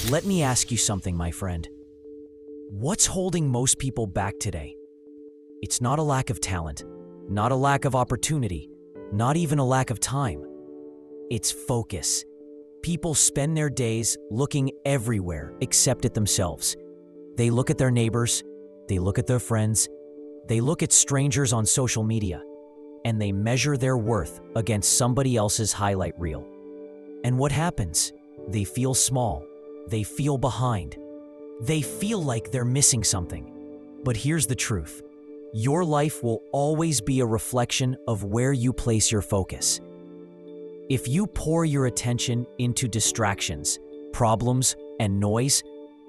Let me ask you something, my friend. What's holding most people back today? It's not a lack of talent, not a lack of opportunity, not even a lack of time. It's focus. People spend their days looking everywhere except at themselves. They look at their neighbors, they look at their friends, they look at strangers on social media, and they measure their worth against somebody else's highlight reel. And what happens? They feel small. They feel behind. They feel like they're missing something. But here's the truth. Your life will always be a reflection of where you place your focus. If you pour your attention into distractions, problems, and noise,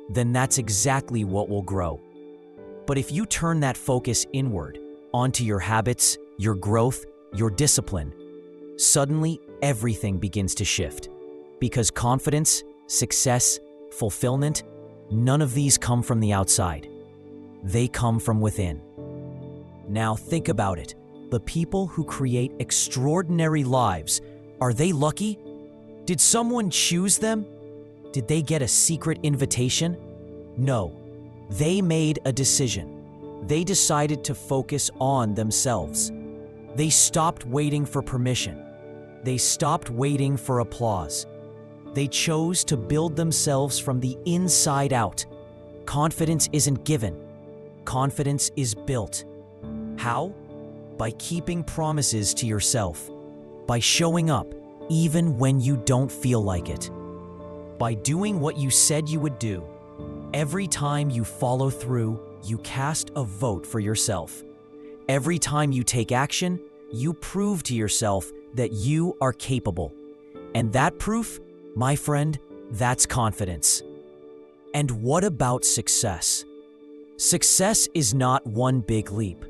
then that's exactly what will grow. But if you turn that focus inward, onto your habits, your growth, your discipline, suddenly everything begins to shift. Because confidence, success, fulfillment, none of these come from the outside. They come from within. Now think about it. The people who create extraordinary lives, are they lucky? Did someone choose them? Did they get a secret invitation? No. They made a decision. They decided to focus on themselves. They stopped waiting for permission. They stopped waiting for applause. They chose to build themselves from the inside out. Confidence isn't given. Confidence is built. How? By keeping promises to yourself. By showing up even when you don't feel like it. By doing what you said you would do. Every time you follow through, you cast a vote for yourself. Every time you take action, you prove to yourself that you are capable. And that proof, my friend, that's confidence. And what about success? Success is not one big leap.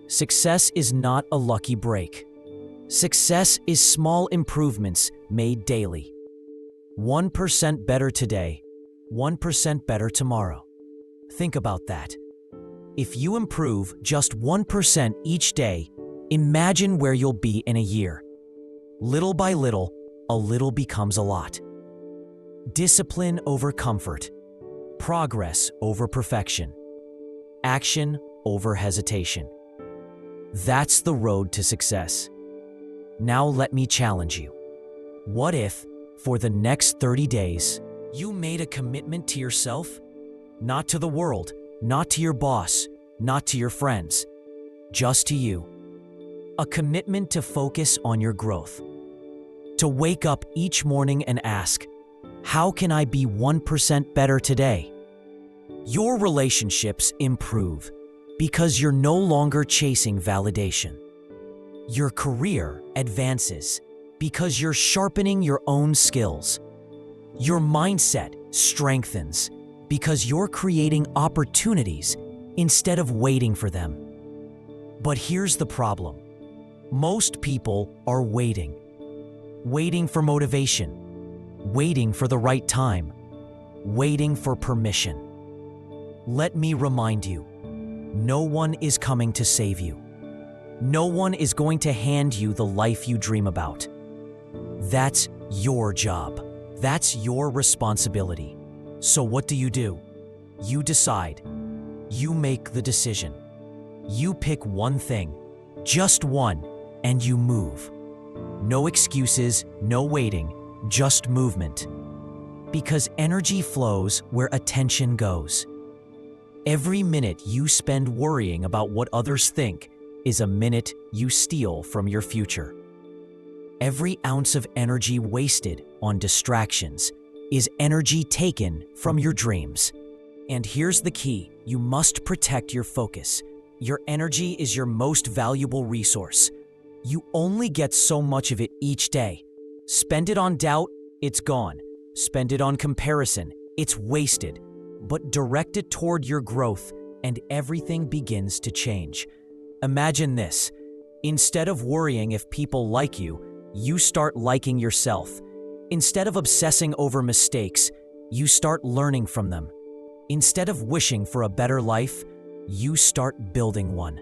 Success is not a lucky break. Success is small improvements made daily. 1% better today, 1% better tomorrow. Think about that. If you improve just 1% each day, imagine where you'll be in a year. Little by little, a little becomes a lot. Discipline over comfort. Progress over perfection. Action over hesitation. That's the road to success. Now let me challenge you. What if, for the next 30 days, you made a commitment to yourself? Not to the world, not to your boss, not to your friends, just to you. A commitment to focus on your growth. To wake up each morning and ask, how can I be 1% better today? Your relationships improve because you're no longer chasing validation. Your career advances because you're sharpening your own skills. Your mindset strengthens because you're creating opportunities instead of waiting for them. But here's the problem. Most people are waiting. Waiting for motivation. Waiting for the right time. Waiting for permission. Let me remind you, no one is coming to save you. No one is going to hand you the life you dream about. That's your job. That's your responsibility. So what do? You decide. You make the decision. You pick one thing, just one, and you move. No excuses, no waiting, just movement. Because energy flows where attention goes. Every minute you spend worrying about what others think is a minute you steal from your future. Every ounce of energy wasted on distractions is energy taken from your dreams. And here's the key, you must protect your focus. Your energy is your most valuable resource. You only get so much of it each day. Spend it on doubt, it's gone. Spend it on comparison, it's wasted. But direct it toward your growth, and everything begins to change. Imagine this. Instead of worrying if people like you, you start liking yourself. Instead of obsessing over mistakes, you start learning from them. Instead of wishing for a better life, you start building one.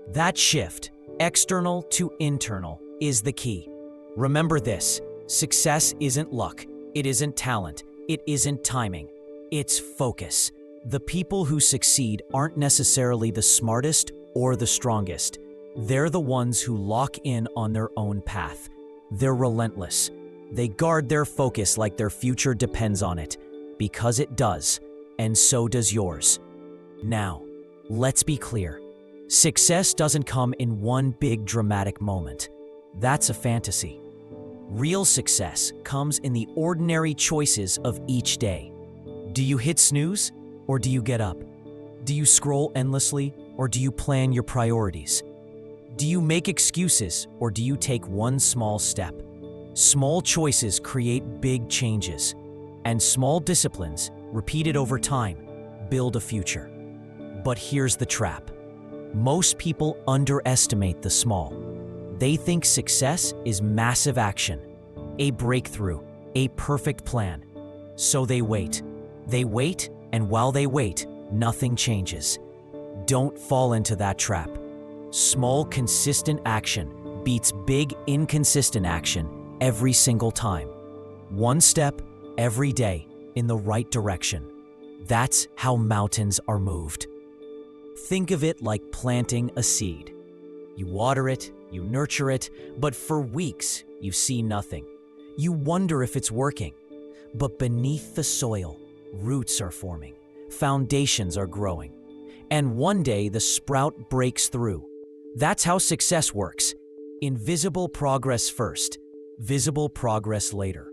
That shift, external to internal, is the key. Remember this, success isn't luck, it isn't talent, It isn't timing, it's focus. The people who succeed aren't necessarily the smartest or the strongest. They're the ones who lock in on their own path. They're relentless. They guard their focus like their future depends on it, because it does, and so does yours. Now, let's be clear. Success doesn't come in one big dramatic moment. That's a fantasy. Real success comes in the ordinary choices of each day. Do you hit snooze, or do you get up? Do you scroll endlessly, or do you plan your priorities? Do you make excuses, or do you take one small step? Small choices create big changes, and small disciplines, repeated over time, build a future. But here's the trap. Most people underestimate the small. They think success is massive action, a breakthrough, a perfect plan. So they wait. They wait, and while they wait, nothing changes. Don't fall into that trap. Small, consistent action beats big, inconsistent action every single time. One step, every day, in the right direction. That's how mountains are moved. Think of it like planting a seed. You water it, you nurture it, but for weeks you see nothing. You wonder if it's working. But beneath the soil, roots are forming, foundations are growing, and one day the sprout breaks through. That's how success works. Invisible progress first, visible progress later.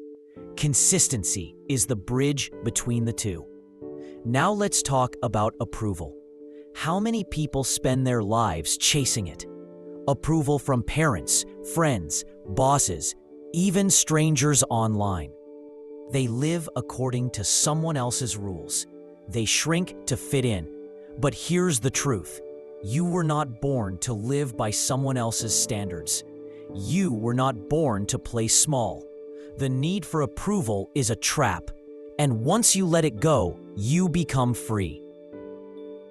Consistency is the bridge between the two. Now let's talk about approval. How many people spend their lives chasing it? Approval from parents, friends, bosses, even strangers online. They live according to someone else's rules. They shrink to fit in. But here's the truth. You were not born to live by someone else's standards. You were not born to play small. The need for approval is a trap, and once you let it go, you become free.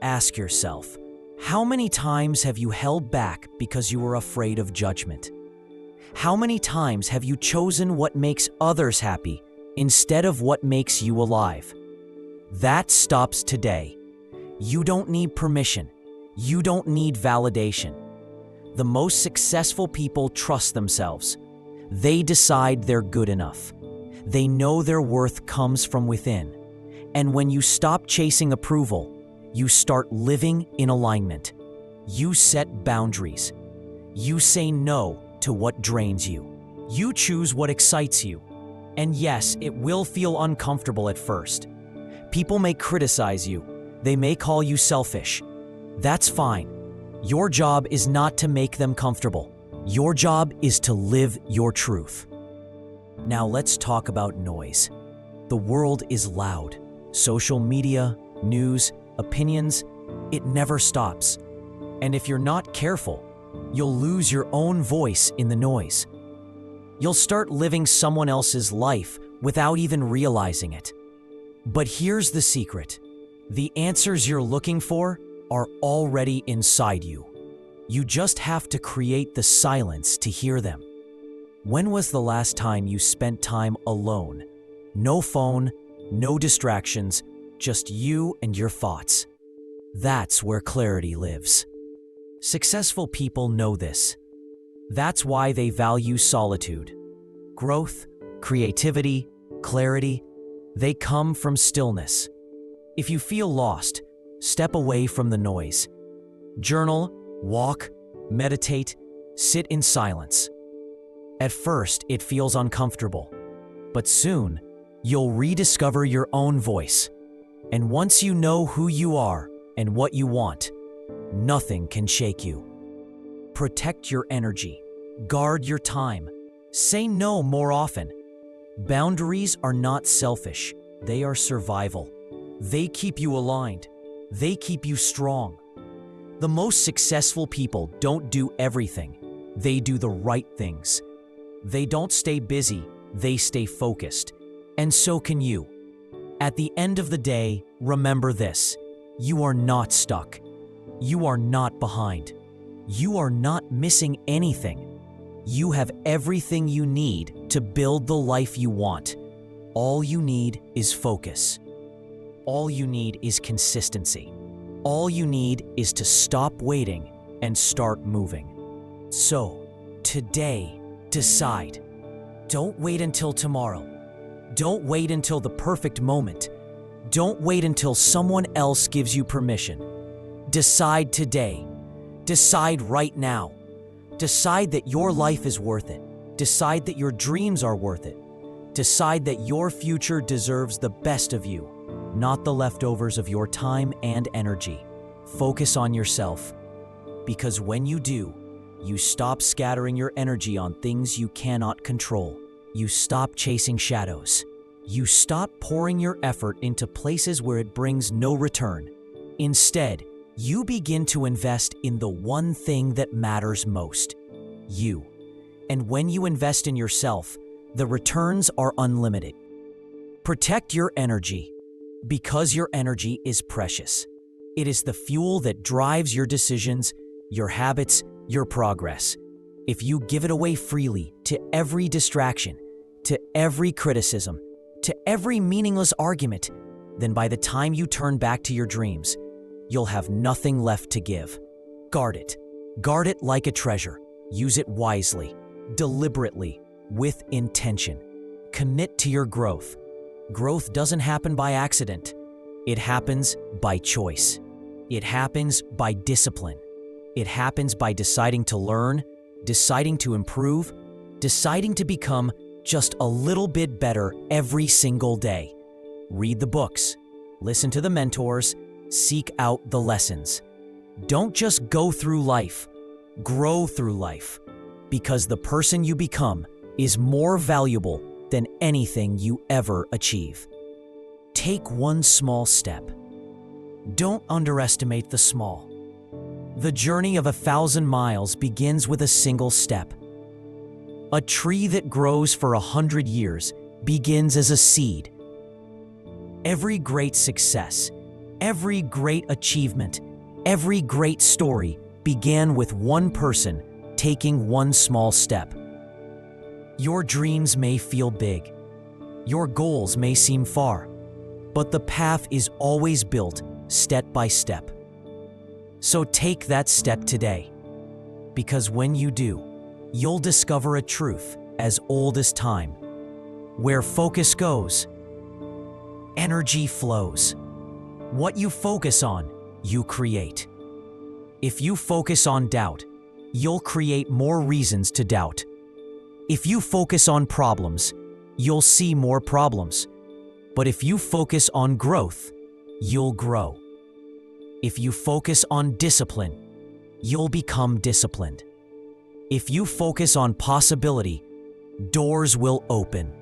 Ask yourself, how many times have you held back because you were afraid of judgment? How many times have you chosen what makes others happy instead of what makes you alive? That stops today. You don't need permission. You don't need validation. The most successful people trust themselves. They decide they're good enough. They know their worth comes from within. And when you stop chasing approval, you start living in alignment. You set boundaries. You say no to what drains you. You choose what excites you. And yes, it will feel uncomfortable at first. People may criticize you. They may call you selfish. That's fine. Your job is not to make them comfortable. Your job is to live your truth. Now let's talk about noise. The world is loud. Social media, news, opinions, it never stops. And if you're not careful, you'll lose your own voice in the noise. You'll start living someone else's life without even realizing it. But here's the secret. The answers you're looking for are already inside you. You just have to create the silence to hear them. When was the last time you spent time alone? No phone, no distractions, just you and your thoughts. That's where clarity lives. Successful people know this. That's why they value solitude. Growth, creativity, clarity, they come from stillness. If you feel lost, step away from the noise. Journal, walk, meditate, sit in silence. At first, it feels uncomfortable, but soon, you'll rediscover your own voice. And once you know who you are and what you want, nothing can shake you. Protect your energy. Guard your time. Say no more often. Boundaries are not selfish. They are survival. They keep you aligned. They keep you strong. The most successful people don't do everything. They do the right things. They don't stay busy. They stay focused. And so can you. At the end of the day, remember this. You are not stuck. You are not behind. You are not missing anything. You have everything you need to build the life you want. All you need is focus. All you need is consistency. All you need is to stop waiting and start moving. So, today, decide. Don't wait until tomorrow. Don't wait until the perfect moment. Don't wait until someone else gives you permission. Decide today. Decide right now. Decide that your life is worth it. Decide that your dreams are worth it. Decide that your future deserves the best of you, not the leftovers of your time and energy. Focus on yourself, because when you do, you stop scattering your energy on things you cannot control. You stop chasing shadows. You stop pouring your effort into places where it brings no return. Instead, you begin to invest in the one thing that matters most: you. And when you invest in yourself, the returns are unlimited. Protect your energy, because your energy is precious. It is the fuel that drives your decisions, your habits, your progress. If you give it away freely to every distraction, to every criticism, to every meaningless argument, then by the time you turn back to your dreams, you'll have nothing left to give. Guard it. Guard it like a treasure. Use it wisely, deliberately, with intention. Commit to your growth. Growth doesn't happen by accident. It happens by choice. It happens by discipline. It happens by deciding to learn, deciding to improve, deciding to become just a little bit better every single day. Read the books, listen to the mentors, seek out the lessons. Don't just go through life, grow through life, because the person you become is more valuable than anything you ever achieve. Take one small step. Don't underestimate the small. The journey of 1,000 miles begins with a single step. A tree that grows for 100 years begins as a seed. Every great success, every great achievement, every great story began with one person taking one small step. Your dreams may feel big. Your goals may seem far, but the path is always built step by step. So take that step today, because when you do, you'll discover a truth as old as time. Where focus goes, energy flows. What you focus on, you create. If you focus on doubt, you'll create more reasons to doubt. If you focus on problems, you'll see more problems. But if you focus on growth, you'll grow. If you focus on discipline, you'll become disciplined. If you focus on possibility, doors will open.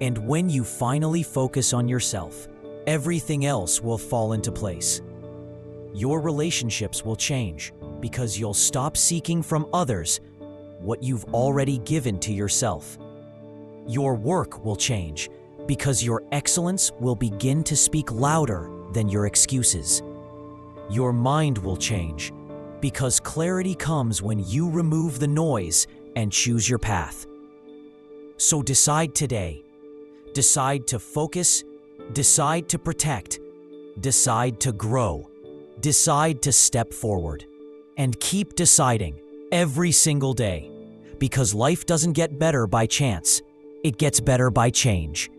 And when you finally focus on yourself, everything else will fall into place. Your relationships will change because you'll stop seeking from others what you've already given to yourself. Your work will change because your excellence will begin to speak louder than your excuses. Your mind will change because clarity comes when you remove the noise and choose your path. So decide today. Decide to focus, decide to protect, decide to grow, decide to step forward, and keep deciding every single day, because life doesn't get better by chance, it gets better by change.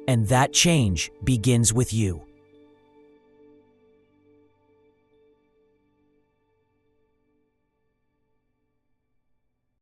And that change begins with you.